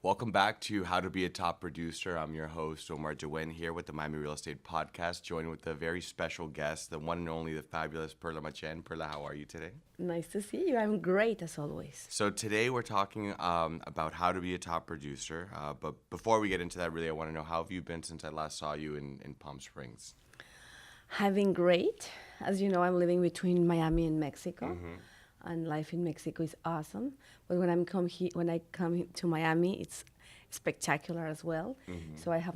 Welcome back to How to Be a Top Producer. I'm your host, Omar De Windt, here with the Miami Real Estate Podcast, joined with a very special guest, the one and only, the fabulous Perla Machaen. Perla, how are you today? Nice to see you. I'm great as always. So today we're talking about how to be a top producer. But before we get into that, really, I want to know, how have you been since I last saw you in Palm Springs? Having great. As you know, I'm living between Miami and Mexico, and life in Mexico is awesome. But when I come to Miami, it's spectacular as well. So I have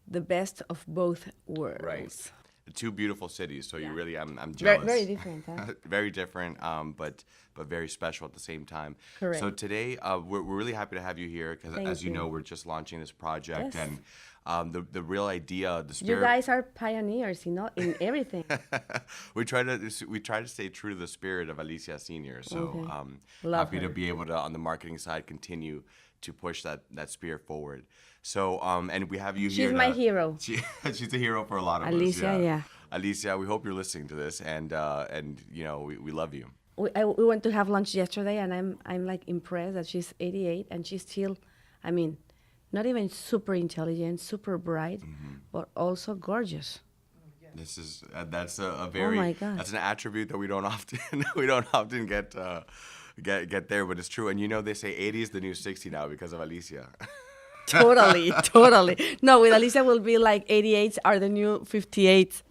the best of both worlds. Right. Two beautiful cities, so you Yeah. really, I'm Very, jealous. very different, huh? Very different, but very special at the same time. Correct. So today, we're really happy to have you here because, Thank as you you. know, we're just launching this project, Yes. and the real idea, the You spirit. guys are pioneers, in everything. we try to stay true to the spirit of Alicia Senior. So Okay. Love happy to her. be able to, on the marketing side, continue to push that spirit forward. So and we have you here. She's my hero. She's a hero for a lot of us. Alicia, yeah. Alicia, we hope you're listening to this, and you know we love you. We went to have lunch yesterday, and I'm like impressed that she's 88 and she's still, I mean, not even super intelligent, super bright, but also gorgeous. This is that's a very my God. that's an attribute that we don't often get there, but it's true. And you know they say 80 is the new 60 now because of Alicia. Totally, totally. No, with Alicia will be like 88s are the new 58s.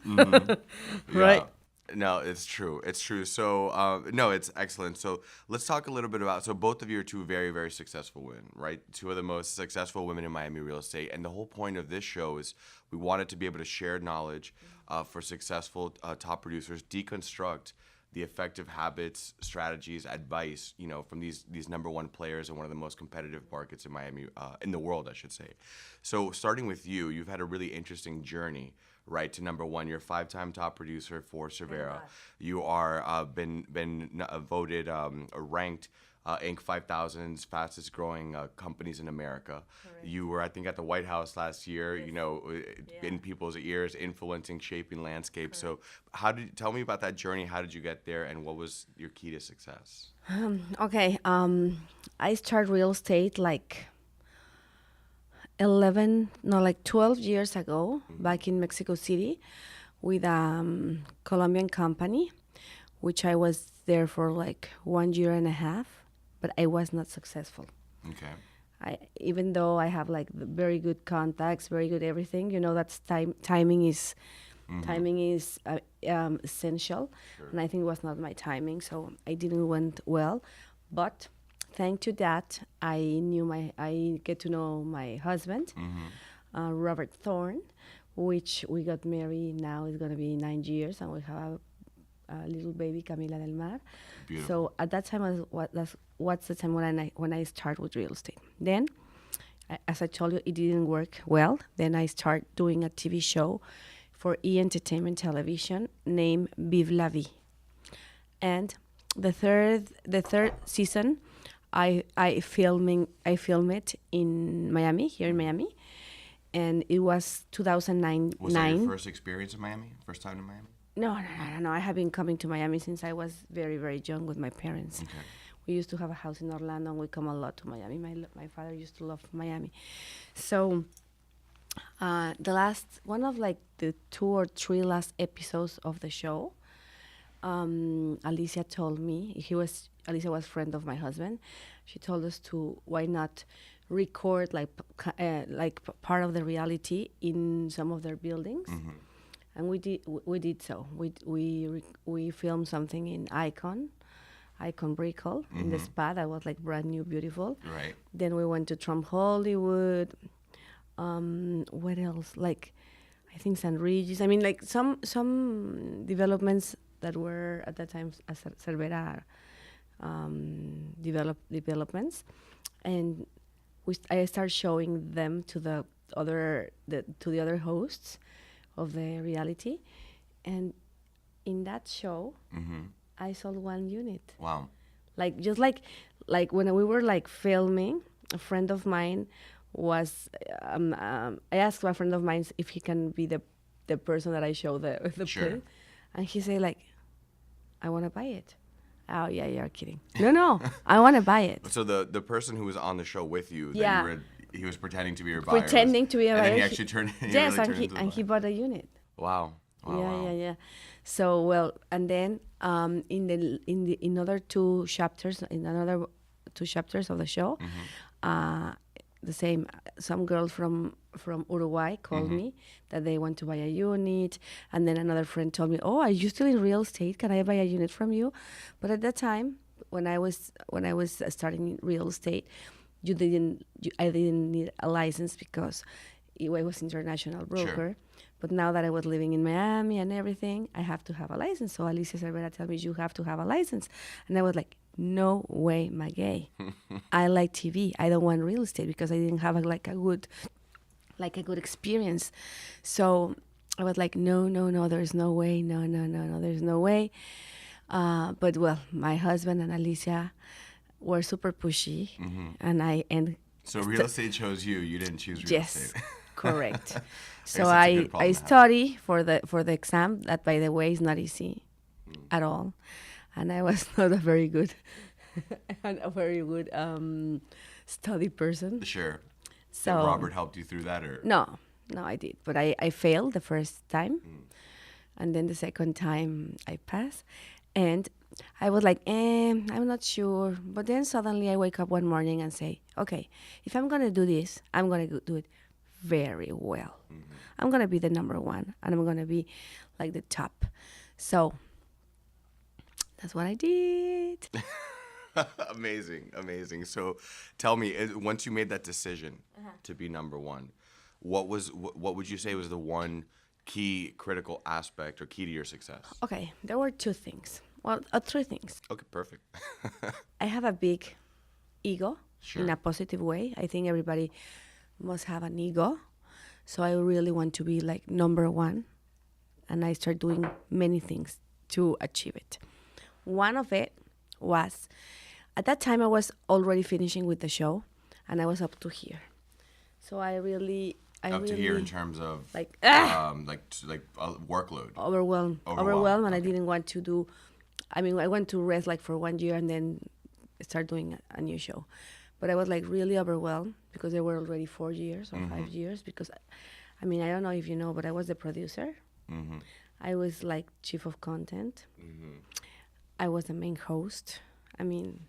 Right? Yeah. No, it's true. It's true. So, no, it's excellent. So, let's talk a little bit about. So, both of you are two very, very successful women, right? Two of the most successful women in Miami real estate. And the whole point of this show is we wanted to be able to share knowledge for successful top producers, deconstruct the effective habits, strategies, advice, you know, from these number one players in one of the most competitive markets in Miami, in the world, I should say. So, starting with you, you've had a really interesting journey, right, to number one. You're a 5-time top producer for Cervera. You are been voted or ranked Inc. 5000's fastest growing companies in America. You were, I think, at the White House last year. You know, in people's ears, influencing, shaping landscape. So, tell me about that journey? How did you get there, and what was your key to success? Okay. I started real estate like 12 years ago, back in Mexico City, with a Colombian company, which I was there for like 1.5 years, but I was not successful. Okay. Even though I have like the very good contacts, very good everything, you know, that's timing is essential, and I think it was not my timing, so I didn't went well. But thanks to that, I get to know my husband, Robert Thorne, which we got married. Now it's gonna be 9 years, and we have a little baby, Camila del Mar. Beautiful. So at that time, what's the time when I start with real estate. Then, as I told you, it didn't work well. Then I start doing a TV show for Entertainment Television named Vive la Vie. And the third season, I film it in Miami, here in Miami, and it was 2009. Was that your first experience in Miami? First time in Miami? No. I have been coming to Miami since I was very, very young with my parents. Okay. We used to have a house in Orlando, and we come a lot to Miami. My father used to love Miami. So the last, one of like the 2 or 3 last episodes of the show, Alicia told me, Alicia was a friend of my husband. She told us to, why not record like part of the reality in some of their buildings. And we did so. We filmed something in Icon Brickell, in the spa that was like brand new, beautiful. Right. Then we went to Trump Hollywood. What else? Like, I think San Regis. I mean, like some developments that were at that time as Cervera developments, and I started showing them to the other hosts of the reality, and in that show, I sold 1 unit. Wow. Like just like when we were like filming, a friend of mine was I asked a friend of mine if he can be the person that I show the Sure. place, and he said like, I want to buy it. Oh yeah, you're kidding. No, I want to buy it. So the person who was on the show with you, that Yeah. you were, he was pretending to be your buyer. Pretending to be a and then buyer. he actually turned. He Yes, really and turned into the he buyer. bought a unit. Wow. Wow. Yeah, Wow. yeah, yeah. So well, and then in other two chapters, in another two chapters of the show, uh, the same. Some girl from Uruguay called me that they want to buy a unit, and then another friend told me, "Oh, are you still in real estate? Can I buy a unit from you?" But at that time, when I was starting in real estate, I didn't need a license because I was international broker. Sure. But now that I was living in Miami and everything, I have to have a license. So Alicia Cervera told me, you have to have a license. And I was like, no way, my gay. I like TV. I don't want real estate because I didn't have a good experience. So I was like, no, there's no way. No, there's no way. But well, my husband and Alicia were super pushy. And So real estate chose you. You didn't choose real yes, estate. correct. So that's a good I problem to have. study for the exam. That, by the way, is not easy at all, and I was not a very good study person. Sure. So Did Robert helped you through that, or? no, I did, but I failed the first time, and then the second time I passed, and I was like, I'm not sure. But then suddenly I wake up one morning and say, okay, if I'm gonna do this, I'm gonna do it very well. I'm gonna be the number one, and I'm gonna be like the top. So that's what I did. Amazing, amazing. So, tell me, once you made that decision to be number one, what would you say was the one key critical aspect or key to your success? Okay, there were two things. Well, three things. Okay, perfect. I have a big ego Sure. in a positive way. I think everybody must have an ego. So I really want to be like number one. And I start doing many things to achieve it. One of it was, at that time I was already finishing with the show and I was up to here. So I really Up to here in terms of like workload. overwhelmed, and I didn't want to do. I mean, I went to rest like for 1 year and then start doing a new show. But I was like really overwhelmed because there were already 4 years or 5 years. Because, I mean, I don't know if you know, but I was the producer. I was like chief of content. I was the main host. I mean,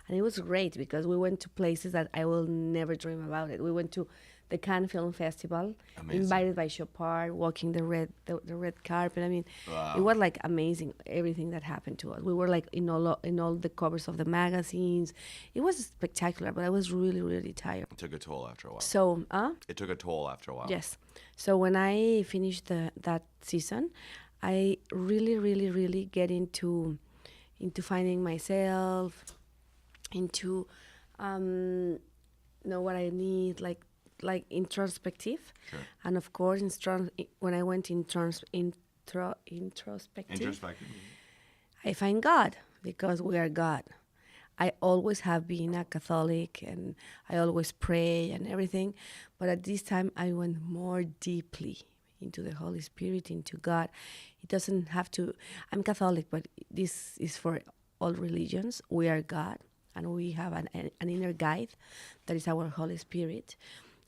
and it was great because we went to places that I will never dream about it. We went to the Cannes Film Festival, Amazing. invited by Chopard, walking the red carpet. I mean, Wow. it was like amazing everything that happened to us. We were like in all the covers of the magazines. It was spectacular, but I was really, really tired. It took a toll after a while. So, It took a toll after a while. yes. So when I finished that season, I really, really, really get into finding myself, into know what I need, like introspective. Sure. And of course, when I went introspective, Introspective. I find God because we are God. I always have been a Catholic and I always pray and everything, but at this time I went more deeply into the Holy Spirit, into God. It doesn't have to. I'm Catholic, but this is for all religions. We are God, and we have an inner guide that is our Holy Spirit.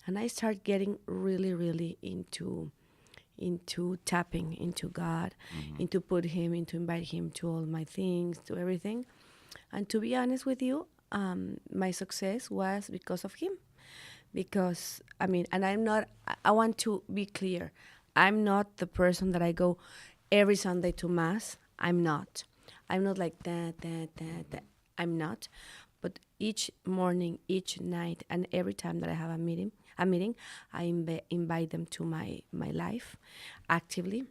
And I start getting really, really into tapping into God, into invite Him to all my things, to everything. And to be honest with you, my success was because of Him. Because, I mean, and I want to be clear. I'm not the person that I go every Sunday to Mass. I'm not like that. I'm not. But each morning, each night, and every time that I have a meeting, I invite them to my life actively.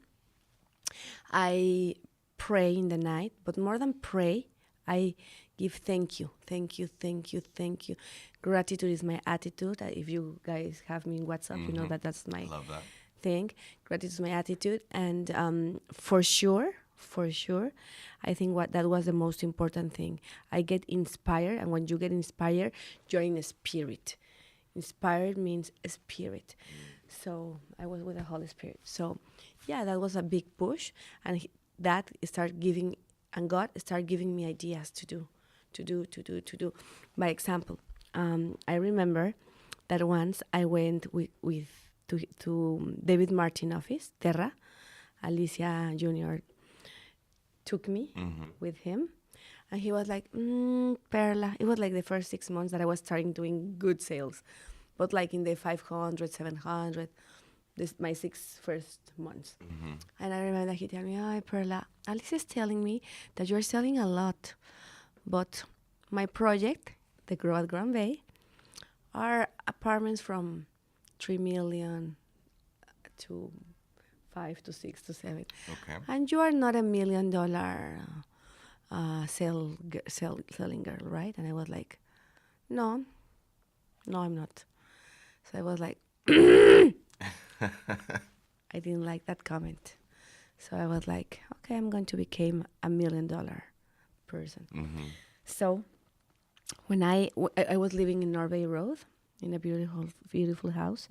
I pray in the night, but more than pray, I give thank you. Gratitude is my attitude. If you guys have me in WhatsApp, you know that's my Love that. thing. Gratitude is my attitude, and for sure, I think that was the most important thing. I get inspired, and when you get inspired, you're in a spirit. Inspired means a spirit. So I was with the Holy Spirit. So yeah, that was a big push, and that started giving and God started giving me ideas to do. By example, I remember that once I went to David Martin office, Terra. Alicia Jr. took me with him. And he was like, Perla. It was like the first 6 months that I was starting doing good sales. But like in the 500, 700, my first 6 months. And I remember he told me, oh, Perla, Alicia is telling me that you're selling a lot. But my project, the Grow at Grand Bay, are apartments from 3 million to 5 to 6 to 7. Okay. And you are not $1 million selling girl, right? And I was like, no, I'm not. So I was like, I didn't like that comment. So I was like, okay, I'm going to become $1 million person. So when I was living in Norway Road in a beautiful house,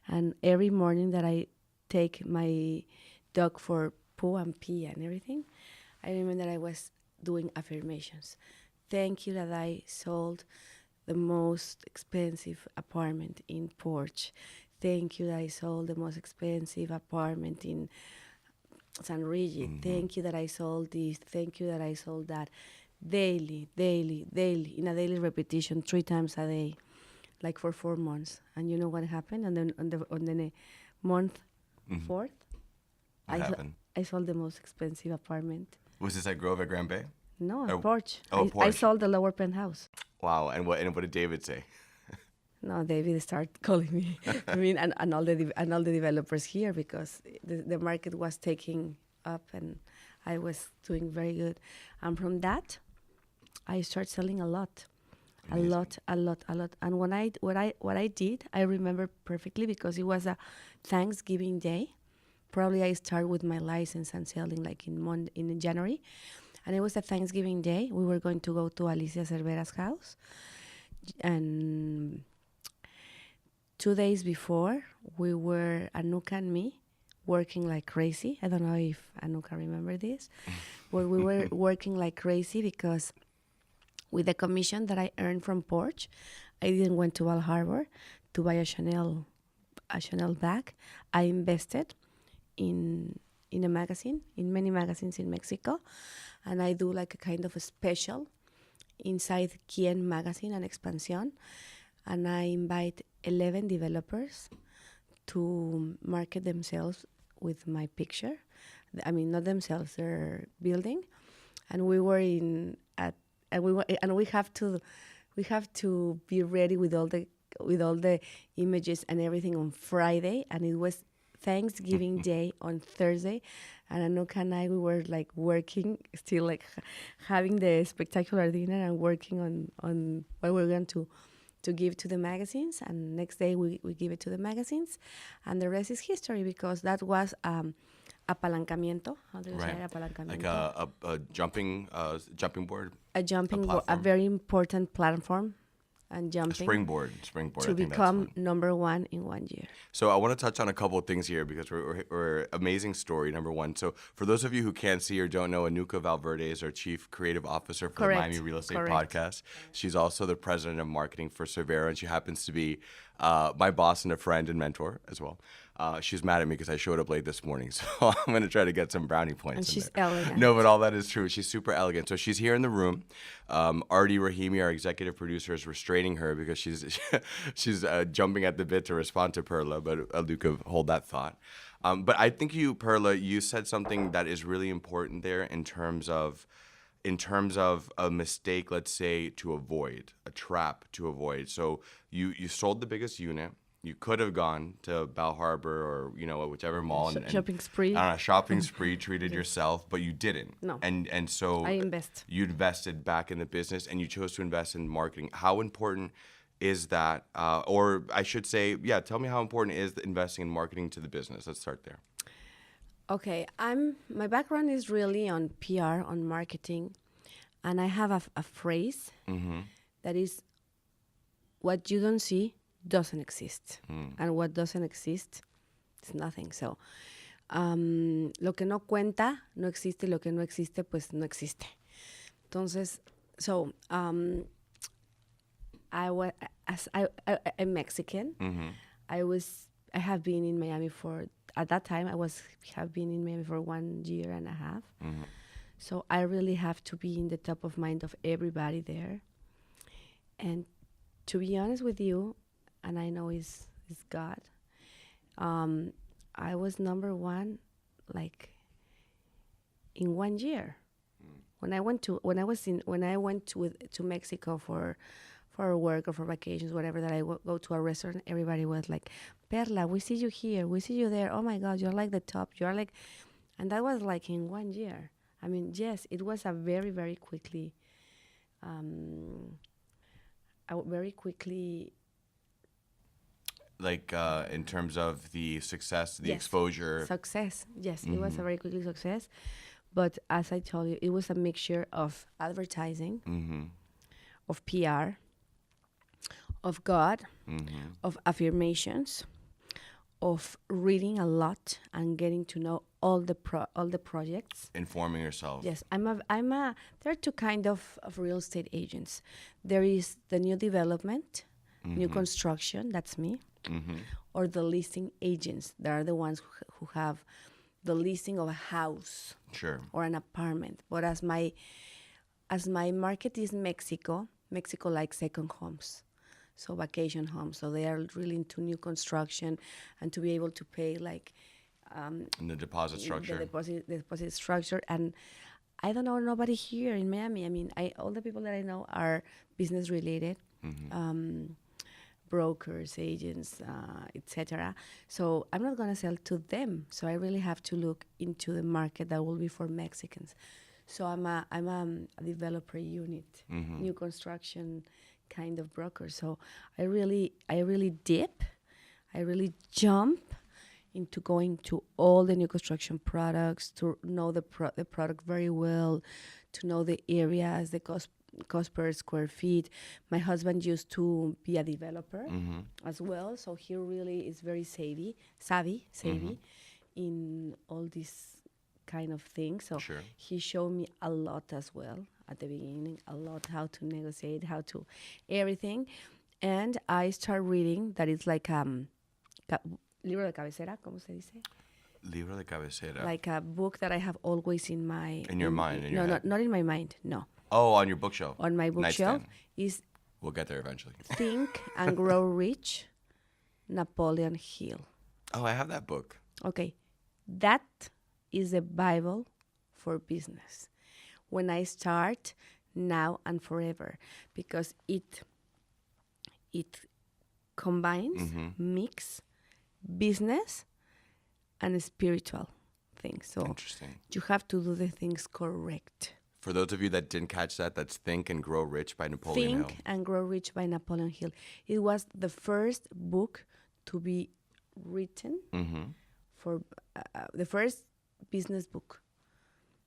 and every morning that I take my dog for poo and pee and everything, I remember that I was doing affirmations. Thank you that I sold the most expensive apartment in Porch. Thank you that I sold the most expensive apartment in San Rigid. Thank you that I sold this. Thank you that I sold that. Daily, in a daily repetition, 3 times a day, like for 4 months. And you know what happened? And then on the month 4th, I sold the most expensive apartment. Was this at Grove at Grand Bay? No, at Porch. Porch. I sold the lower penthouse. Wow. And what did David say? No, David started calling me. I mean, and all the developers here, because the market was taking up and I was doing very good. And from that, I started selling a lot. Amazing. A lot. And what I did, I remember perfectly, because it was a Thanksgiving day. Probably I started with my license and selling like in January. And it was a Thanksgiving day. We were going to go to Alicia Cervera's house. And 2 days before, we were, Anuka and me, working like crazy. I don't know if Anuka remember this. Where we were working like crazy, because with the commission that I earned from Porch, I didn't went to Val Harbor to buy a Chanel bag. I invested in a magazine, in many magazines in Mexico, and I do like a kind of a special inside Quien magazine and Expansión, and I invite 11 developers to market themselves with my picture. I mean, not themselves, their building, and we were we have to be ready with all the images and everything on Friday, and it was Thanksgiving Day on Thursday, and Anuka and I, we were like working, still like having the spectacular dinner and working on what we're going to give to the magazines, and next day we give it to the magazines, and the rest is history, because that was apalancamiento. How do you say apalancamiento? Like a jumping board. A jumping board, a very important platform. And jumping. Springboard. To become number 1 in 1 year. So I want to touch on a couple of things here, because we're amazing story, number one. So for those of you who can't see or don't know, Anuka Valverde is our Chief Creative Officer for the Miami Real Estate Podcast. She's also the President of Marketing for Cervera, and she happens to be my boss and a friend and mentor as well. She's mad at me because I showed up late this morning, so I'm going to try to get some brownie points. And she's elegant. No, but all that is true. She's super elegant. So she's here in the room. Artie Rahimi, our executive producer, is restraining her because she's jumping at the bit to respond to Perla, but Aluka, hold that thought. But I think Perla, you said something that is really important there in terms of a mistake, let's say, to avoid, a trap to avoid. So you sold the biggest unit. You could have gone to Bal Harbor or, whichever mall. Shopping spree. Shopping spree, treated yourself, but you didn't. No. And so I invest. You invested back in the business, and you chose to invest in marketing. How important is that? Or I should say, tell me how important is investing in marketing to the business. Let's start there. Okay, my background is really on PR, on marketing, and I have a phrase that is, what you don't see doesn't exist, and what doesn't exist is nothing. So Lo que no cuenta no existe, lo que no existe pues no existe. Entonces, so I was as I'm Mexican. I have been in Miami for at that time have been in Miami for 1 year and a half. So I really have to be in the top of mind of everybody there. And to be honest with you, and I know it's God, I was number one, like in 1 year. When I went to Mexico for work or for vacations, whatever, that I go to a restaurant, everybody was like, Perla, we see you here, we see you there. Oh my God, you're like the top. You're like, and that was like in 1 year. I mean, yes, it was a very, very quickly, very quickly. Like in terms of the success, the Yes, exposure. success. Yes, it was a very quickly success. But as I told you, it was a mixture of advertising, of PR, of God, of affirmations, of reading a lot and getting to know all the projects. Informing yourself. Yes, there are two kind of real estate agents. There is the new development, new construction, that's me, or the listing agents. They are the ones who have the listing of a house, Sure, or an apartment. But as my market is Mexico likes second homes, so vacation homes. So they are really into new construction, and to be able to pay like and the deposit structure. the deposit structure. And I don't know nobody here in Miami. I mean, all the people that I know are business related. Brokers, agents, etc. So I'm not going to sell to them. So I really have to look into the market that will be for Mexicans. So I'm a developer unit, new construction kind of broker. So I really jump into going to all the new construction products, to know the product very well, to know the areas, the cost per square feet. My husband used to be a developer as well, so he really is very savvy in all these kind of things. So Sure. he showed me a lot as well at the beginning, a lot how to negotiate, how to everything. And I start reading that it's like libro de cabecera, ¿cómo se dice? Libro de cabecera. Like a book that I have always in my... In your mind, in your head. Not in my mind, no. Oh, on your bookshelf. On my bookshelf Nightstand. is We'll get there eventually. Think and Grow Rich, Napoleon Hill. Oh, I have that book. Okay, that is the Bible for business. When I start, now and forever, because it combines, mix business and spiritual things. So Interesting. you have to do the things correct. For those of you that didn't catch that, that's Think and Grow Rich by Napoleon Hill. Think and Grow Rich by Napoleon Hill. It was the first book to be written for the first business book.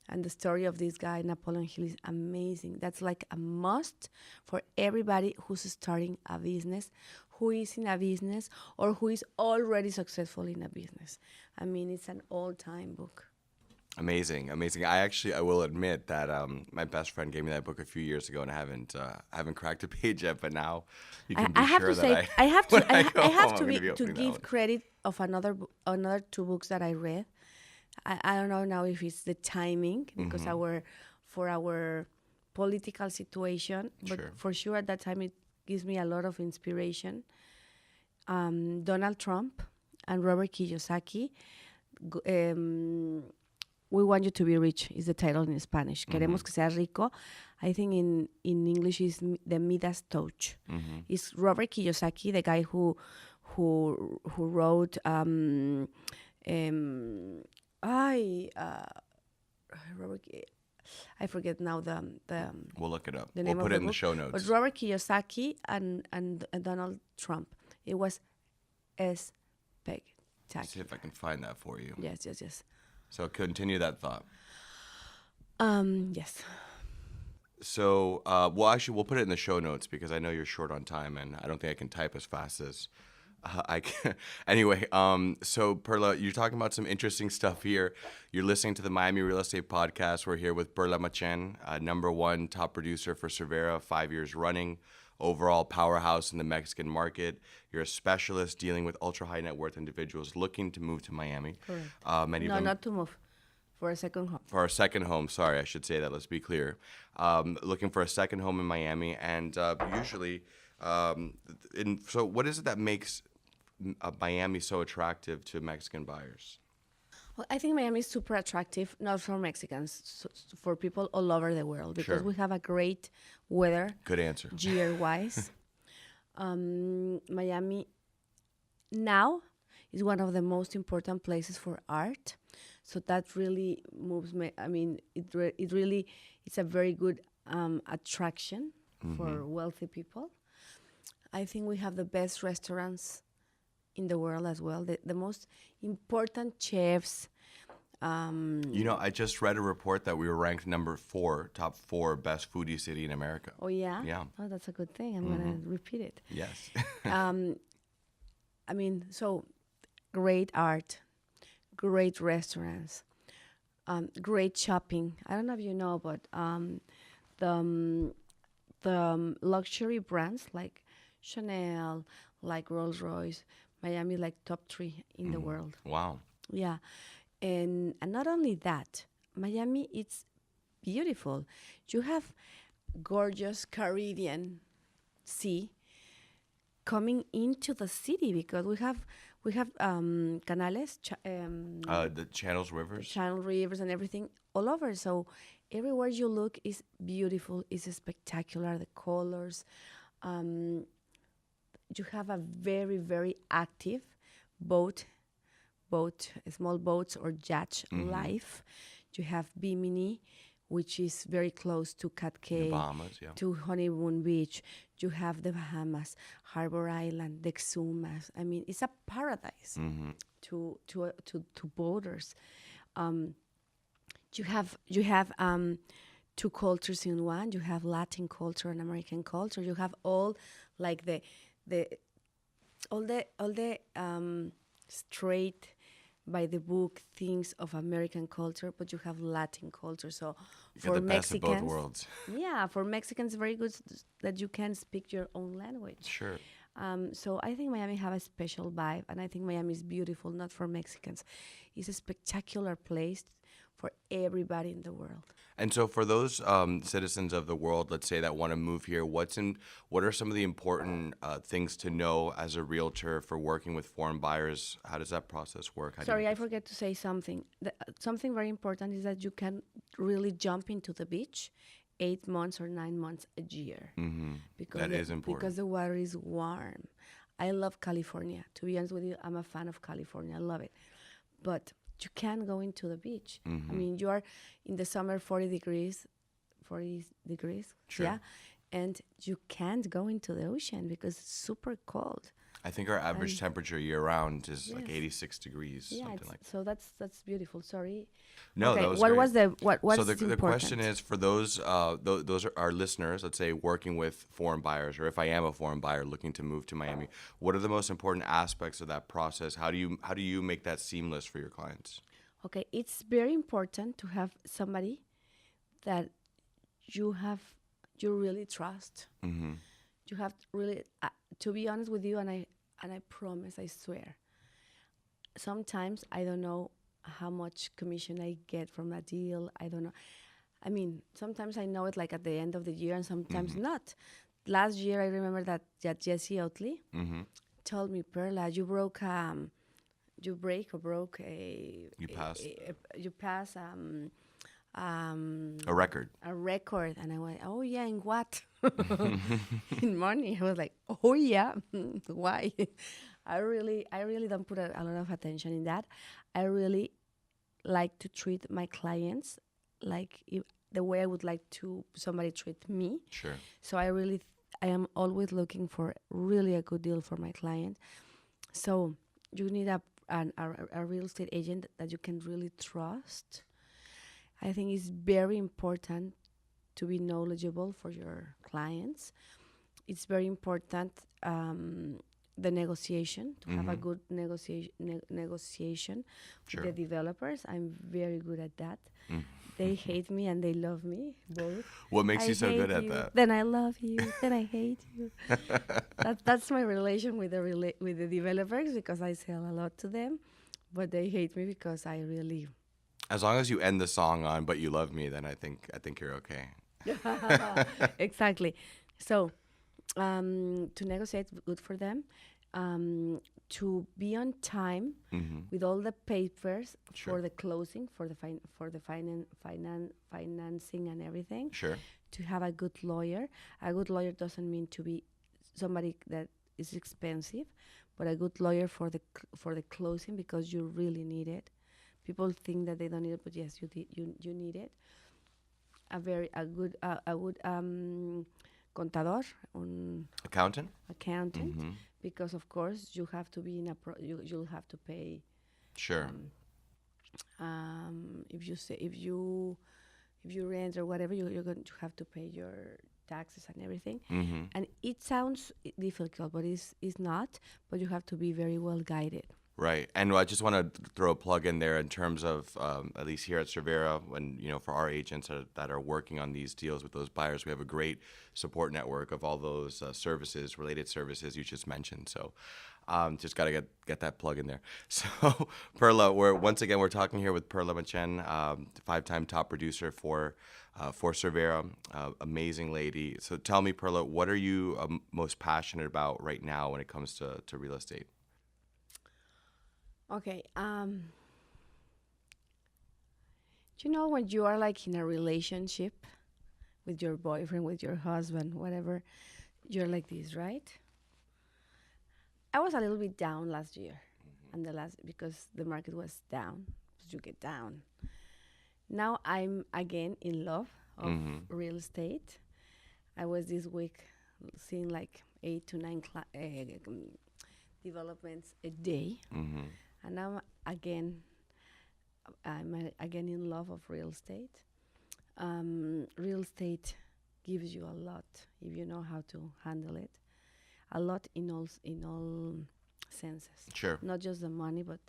And the story of this guy, Napoleon Hill, is amazing. That's like a must for everybody who's starting a business, who is in a business, or who is already successful in a business. I mean, it's an all-time book. Amazing, amazing. I will admit that my best friend gave me that book a few years ago, and I haven't cracked a page yet. But now you can be sure that I have to I have to to give credit of another two books that I read. I don't know now if it's the timing because for our political situation, but Sure. for sure at that time it gives me a lot of inspiration. Donald Trump and Robert Kiyosaki. We Want You to Be Rich is the title in Spanish. Queremos que seas rico. I think in English is the Midas Touch. It's Robert Kiyosaki, the guy who wrote Robert. I forget now the We'll look it up. the We'll name put of it the in the book. show notes. But Robert Kiyosaki and Donald Trump. It was spectacular. See if I can find that for you. Yes. So continue that thought. Yes. So, well, actually, we'll put it in the show notes because I know you're short on time, and I don't think I can type as fast as Anyway, so Perla, you're talking about some interesting stuff here. You're listening to the Miami Real Estate Podcast. We're here with Perla Machaen, number one top producer for Cervera, 5 years running, overall powerhouse in the Mexican market. You're a specialist dealing with ultra high net worth individuals looking to move to Miami. Correct. Many of No, them not to move. For a second home. for our second home. Sorry, I should say that. Let's be clear. Looking for a second home in Miami, and usually, so what is it that makes Miami so attractive to Mexican buyers? Well, I think Miami is super attractive, not for Mexicans, for people all over the world, because Sure. we have a great weather Good answer. year-wise. Miami now is one of the most important places for art, so that really moves me. I mean, it really it's a very good attraction for wealthy people. I think we have the best restaurants in the world as well. The most important chefs. You know, I just read a report that we were ranked number 4, top 4 best foodie city in America. Oh yeah. Yeah. Oh, that's a good thing. I'm gonna repeat it. Yes. I mean, so great art, great restaurants, great shopping. I don't know if you know, but the luxury brands like Chanel, like Rolls Royce, Miami, like top 3 in the world. Wow. Yeah, and not only that, Miami it's beautiful. You have gorgeous Caribbean sea coming into the city because we have canales, The channels, rivers. channel rivers, and everything all over. So everywhere you look is beautiful, is spectacular. The colors. You have a very very active boat, small boats or yacht life. You have Bimini, which is very close to Cat The Cay, Bahamas, yeah. to Honeymoon Beach. You have the Bahamas, Harbor Island, the Exumas. I mean, it's a paradise to boaters. You have two cultures in one. You have Latin culture and American culture. You have all like the all the straight by the book things of American culture, but you have Latin culture. So You for got the best of both Mexicans, worlds. yeah, for Mexicans, very good that you can speak your own language. Sure. So I think Miami have a special vibe, and I think Miami is beautiful, not for Mexicans. It's a spectacular place for everybody in the world. And so, for those citizens of the world, let's say that want to move here, what are some of the important things to know as a realtor for working with foreign buyers? How does that process work? How do you Sorry, make I it- forget to say something. Something very important is that you can really jump into the beach 8 months or 9 months a year. Because That is important. Because the water is warm. I love California. To be honest with you, I'm a fan of California. I love it. But you can't go into the beach. I mean, you are in the summer 40 degrees, Sure. yeah, and you can't go into the ocean because it's super cold. I think our average temperature year round is like Yes. 86 degrees, Yeah, something like that. so that's beautiful. Sorry. No, Okay, that was what great. was what's So the question important? is for those those are our listeners, let's say working with foreign buyers, or if I am a foreign buyer looking to move to Miami, what are the most important aspects of that process? How do you make that seamless for your clients? Okay, it's very important to have somebody that you really trust. You have really to be honest with you, and I promise, I swear. Sometimes I don't know how much commission I get from a deal. I don't know. I mean, sometimes I know it like at the end of the year, and sometimes not. Last year, I remember that Jesse Oatley told me, Perla, you broke You pass you pass a record. a record. And I went, oh yeah, in what? In money. I was like, oh yeah. Why? I really don't put a lot of attention in that. I really like to treat my clients like the way I would like to somebody treat me. Sure. So I am always looking for really a good deal for my client. So you need a real estate agent that you can really trust. I think it's very important to be knowledgeable for your clients. It's very important the negotiation, to have a good negotiation with the developers. I'm very good at that. They hate me and they love me both. What makes I you so good hate at you, that? then I love you, then I hate you. That's my relation with with the developers, because I sell a lot to them, but they hate me because I really. As long as you end the song on "But You Love Me," then I think you're okay. Exactly. So, to negotiate good for them, to be on time with all the papers Sure. for the closing, for the financing and everything. Sure. To have a good lawyer. A good lawyer doesn't mean to be somebody that is expensive, but a good lawyer for the closing, because you really need it. People think that they don't need it, but yes, you need it. A good contador, un Accountant. accountant, because of course you have to be in you'll have to pay, Sure. if you say if you rent or whatever, you're going to have to pay your taxes and everything. And it sounds difficult, but it's not. But you have to be very well guided. Right, and I just want to throw a plug in there in terms of at least here at Cervera, when for our agents that are working on these deals with those buyers, we have a great support network of all those related services you just mentioned. So, just gotta get that plug in there. So, Perla, we're talking here with Perla Machaen, 5-time top producer for Cervera, amazing lady. So, tell me, Perla, what are you most passionate about right now when it comes to real estate? Okay. When you are like in a relationship with your boyfriend, with your husband, whatever, you're like this, right? I was a little bit down last year, and because the market was down, so you get down. Now I'm again in love of real estate. I was this week seeing like 8 to 9 developments a day, and now I'm again in love of real estate. Real estate gives you a lot if you know how to handle it. A lot in all senses. Sure. Not just the money, but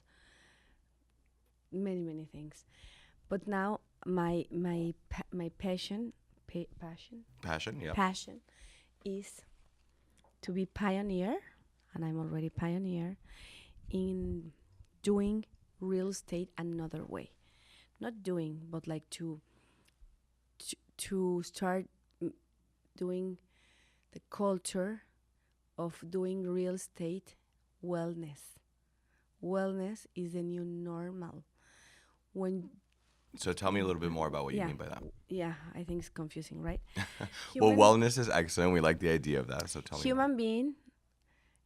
many things. But now my Passion, yeah. passion is to be pioneer, and I'm already pioneer in doing real estate another way. Not doing, but like to start doing the culture of doing real estate wellness. Wellness is the new normal. When So tell me a little bit more about what you mean by that. Yeah, I think it's confusing, right? Well, wellness is excellent. We like the idea of that. So tell me. Human being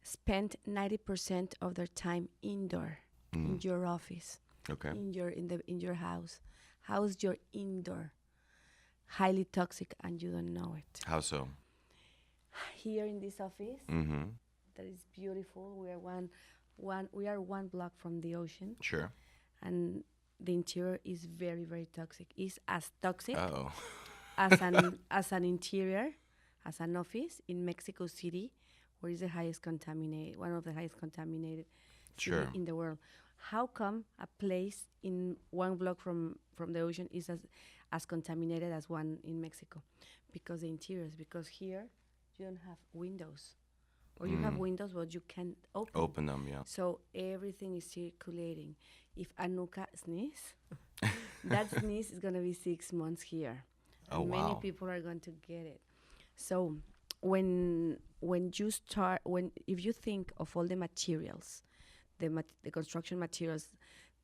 spend 90% of their time indoor, in your office, Okay. in your house. How's your indoor? Highly toxic, and you don't know it. How so? Here in this office, that is beautiful. We are one block from the ocean, Sure. and the interior is very toxic. It's as toxic Oh. as an interior, as an office in Mexico City, where is the highest contaminated, one of the highest contaminated city Sure. in the world. How come a place in one block from the ocean is as contaminated as one in Mexico? Because the interiors. Because here you don't have windows, or you have windows, but you can't Open them, yeah. So everything is circulating. If Anuka sneeze, that sneeze is going to be 6 months here. Oh, And wow. many people are going to get it. So when if you think of all the materials, the construction materials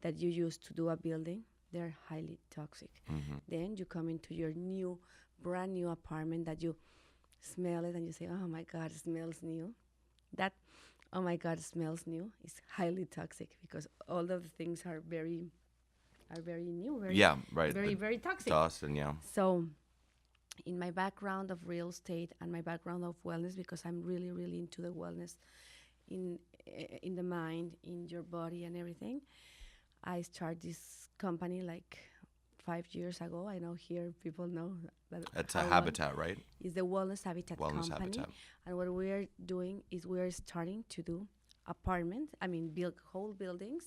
that you use to do a building, they're highly toxic. Then you come into your brand new apartment that you smell it and you say, oh my God, it smells new. That, oh my God, it smells new, is highly toxic, because all of the things are very new, Yeah, right. very toxic. Dust and yeah. So in my background of real estate and my background of wellness, because I'm really into the wellness in the mind, in your body and everything, I start this company like 5 years ago. I know here people know that It's a how long habitat, right? is the Wellness Habitat Wellness company, habitat. and what we're doing is we're starting to do apartments. I mean, build whole buildings.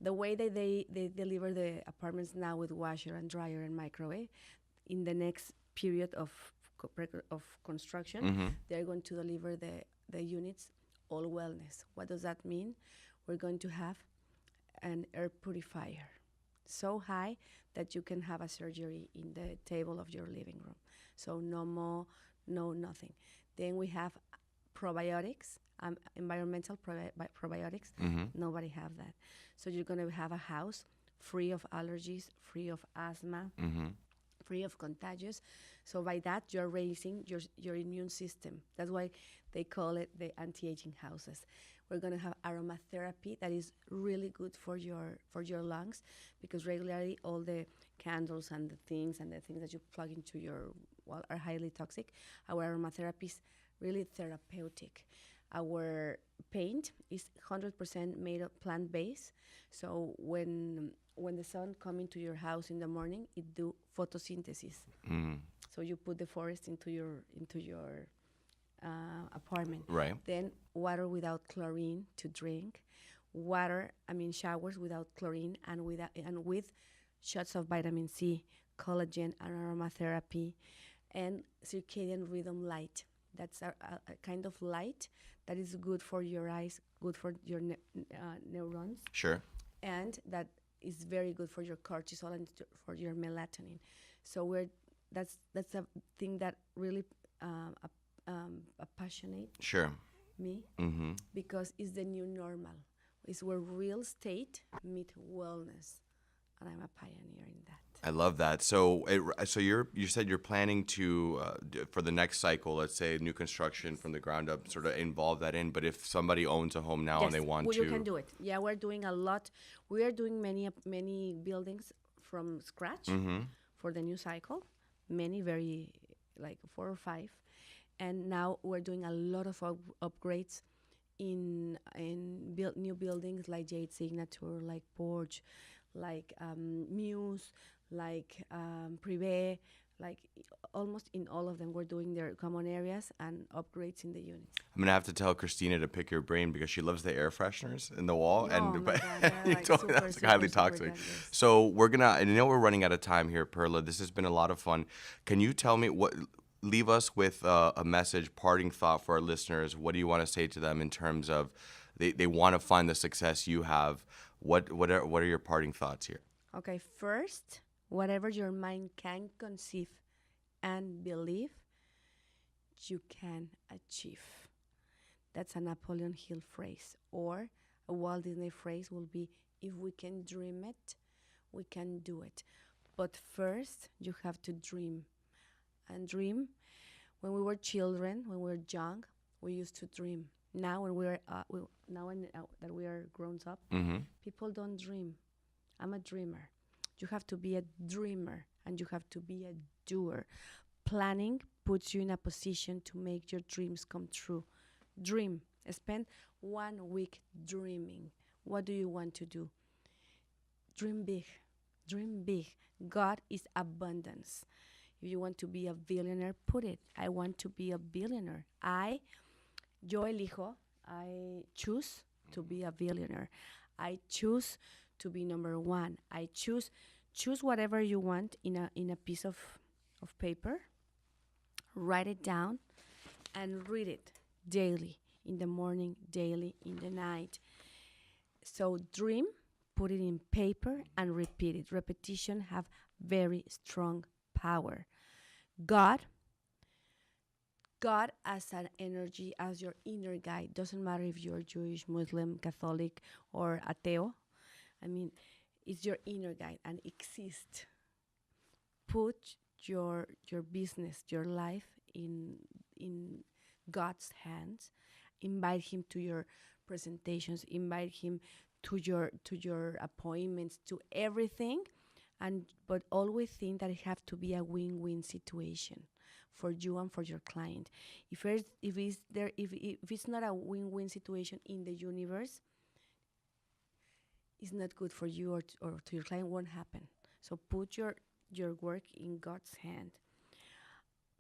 The way that they deliver the apartments now with washer and dryer and microwave, in the next period of of construction, they're going to deliver the units all wellness. What does that mean? We're going to have an air purifier so high that you can have a surgery in the table of your living room. So no more, no nothing. Then we have probiotics, environmental probiotics. Nobody have that. So you're going to have a house free of allergies, free of asthma, free of contagious. So by that, you're raising your immune system. That's why they call it the anti-aging houses. We're going to have aromatherapy that is really good for your lungs, because regularly all the candles and the things that you plug into your wall are highly toxic. Our aromatherapy is really therapeutic. Our paint is 100% made of plant-based. So when the sun come into your house in the morning, it do photosynthesis. So you put the forest into your apartment. Right. Then water without chlorine to drink, showers without chlorine and with shots of vitamin C, collagen, and aromatherapy, and circadian rhythm light. That's a kind of light that is good for your eyes, good for your neurons, Sure. and that is very good for your cortisol and for your melatonin. So that's a thing that really passionate Sure. me, because it's the new normal. It's where real estate meet wellness, and I'm a pioneer in that. I love that. So, you said you're planning to for the next cycle, let's say new construction from the ground up, sort of involve that in. But if somebody owns a home now and they want you to, can do it. Yeah, we're doing a lot. We are doing many buildings from scratch for the new cycle. Many, very like 4 or 5, and now we're doing a lot of upgrades in new buildings like Jade Signature, like Porch, like Muse, like Privé, like almost in all of them, we're doing their common areas and upgrades in the units. I'm gonna have to tell Christina to pick your brain because she loves the air fresheners in the wall, Oh and my God, they're you like told me super, that's super, highly super toxic. good, yes. So we're gonna. I know we're running out of time here, Perla. This has been a lot of fun. Can you tell me leave us with a message, parting thought for our listeners? What do you want to say to them in terms of they want to find the success you have? What are your parting thoughts here? Okay, first, whatever your mind can conceive and believe, you can achieve. That's a Napoleon Hill phrase. Or a Walt Disney phrase will be, if we can dream it, we can do it. But first, you have to dream. And dream, when we were children, when we were young, we used to dream. Now, that we are grown up, people don't dream. I'm a dreamer. You have to be a dreamer, and you have to be a doer. Planning puts you in a position to make your dreams come true. Dream. Spend 1 week dreaming. What do you want to do? Dream big. Dream big. God is abundance. If you want to be a billionaire, put it. I want to be a billionaire. Yo elijo, I choose to be a billionaire. I choose to be number one. I choose whatever you want in a piece of paper. Write it down and read it daily, in the morning, daily, in the night. So dream, put it in paper, and repeat it. Repetition have very strong power. God as an energy, as your inner guide. Doesn't matter if you're Jewish, Muslim, Catholic, or ateo. I mean, it's your inner guide and exists. Put your business, your life in God's hands. Invite Him to your presentations. Invite Him to your appointments, to everything, but always think that it have to be a win-win situation for you and for your client. If it's not a win-win situation in the universe, it's not good for you or to your client. Won't happen. So put your work in God's hand.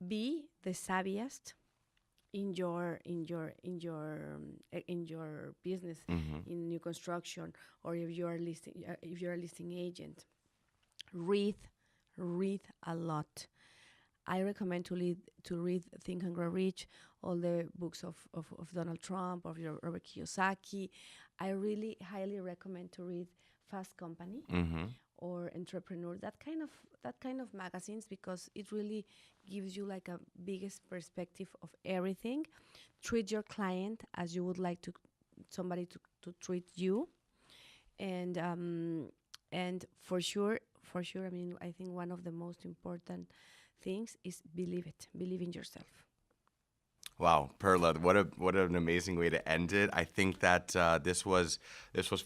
Be the savviest in your business, in new construction, or if you're a listing agent. Read a lot. I recommend to read Think and Grow Rich, all the books of Donald Trump, of your Robert Kiyosaki. I really highly recommend to read Fast Company or Entrepreneur, that kind of magazines, because it really gives you like a biggest perspective of everything. Treat your client as you would like somebody to treat you, and for sure, I mean, I think one of the most important things is believe in yourself. Wow, Perla, what an amazing way to end it. I think that this was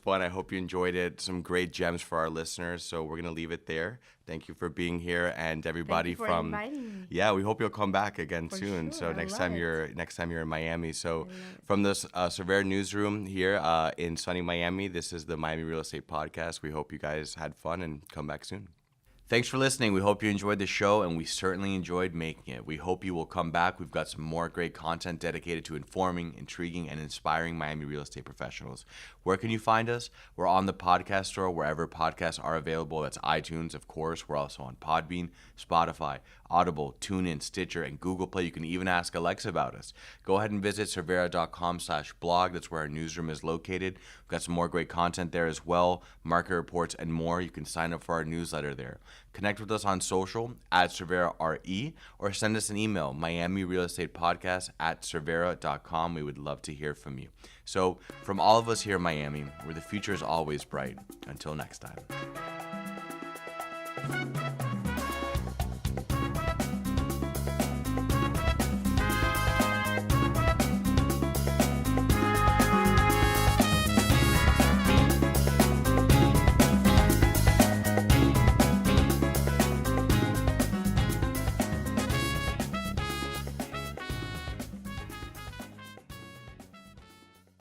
fun. I hope you enjoyed it. Some great gems for our listeners. So we're gonna leave it there. Thank you for being here, and everybody Thank you for from inviting me. yeah, we hope you'll come back again For soon. sure, So I next love time it. you're in Miami. So love it. from this Cervera newsroom here in sunny Miami, this is the Miami Real Estate Podcast. We hope you guys had fun and come back soon. Thanks for listening. We hope you enjoyed the show, and we certainly enjoyed making it. We hope you will come back. We've got some more great content dedicated to informing, intriguing, and inspiring Miami real estate professionals. Where can you find us? We're on the podcast store wherever podcasts are available. That's iTunes, of course. We're also on Podbean, Spotify, Audible, TuneIn, Stitcher, and Google Play. You can even ask Alexa about us. Go ahead and visit cervera.com/blog. That's where our newsroom is located. We've got some more great content there as well, market reports, and more. You can sign up for our newsletter there. Connect with us on social at CerveraRE, or send us an email, miamirealestatepodcast@cervera.com. We would love to hear from you. So from all of us here in Miami, where the future is always bright, until next time.